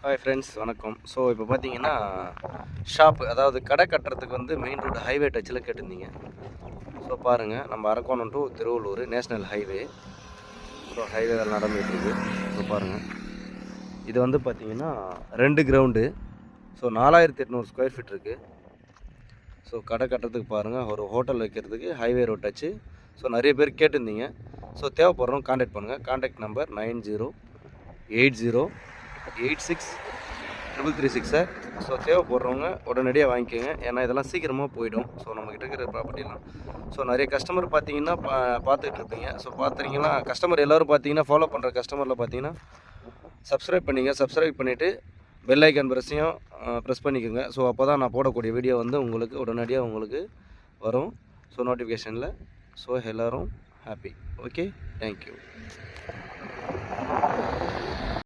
Hi friends, வணக்கம். So இப்போ பார்த்தீங்கன்னா ஷாப், அதாவது கடை கட்டுறதுக்கு வந்து மெயின் ரோடு ஹைவே டச்சில் கேட்டிருந்தீங்க. ஸோ பாருங்கள், நம்ம Arakkonam to Tiruvallur national highway. So highway வேலை நடந்துகிட்ருக்கு. ஸோ பாருங்கள், இது வந்து பார்த்தீங்கன்னா 2 கிரவுண்டு. ஸோ 4800 ஸ்கொயர் ஃபீட் இருக்குது. ஸோ கடை கட்டுறதுக்கு பாருங்கள், ஒரு ஹோட்டல் வைக்கிறதுக்கு ஹைவே ரோட் டச்சு. ஸோ நிறைய பேர் கேட்டிருந்தீங்க. ஸோ தேவைப்படுறோம் காண்டாக்ட் பண்ணுங்கள். Contact number 9080863336 sir. ஸோ தேவைப்படுறவங்க உடனடியாக வாங்கிக்கோங்க. ஏன்னா இதெல்லாம் சீக்கிரமாக போயிடும். ஸோ நம்மக்கிட்ட இருக்கிற ப்ராப்பர்ட்டிலாம் ஸோ நிறைய கஸ்டமர் பார்த்தீங்கன்னா பார்த்துட்டு இருப்பீங்க. ஸோ பார்த்துறீங்களா, கஸ்டமர் எல்லோரும் பார்த்தீங்கன்னா ஃபாலோ பண்ணுற கஸ்டமரில் பார்த்தீங்கன்னா சப்ஸ்கிரைப் பண்ணிங்க. சப்ஸ்கிரைப் பண்ணிவிட்டு பெல் ஐக்கான் ப்ரெஸ் பண்ணிக்கோங்க. ஸோ அப்போ தான் நான் போடக்கூடிய வீடியோ வந்து உங்களுக்கு உடனடியாக உங்களுக்கு வரும். ஸோ நோட்டிஃபிகேஷனில். ஸோ எல்லோரும் ஹாப்பி. Okay, thank you.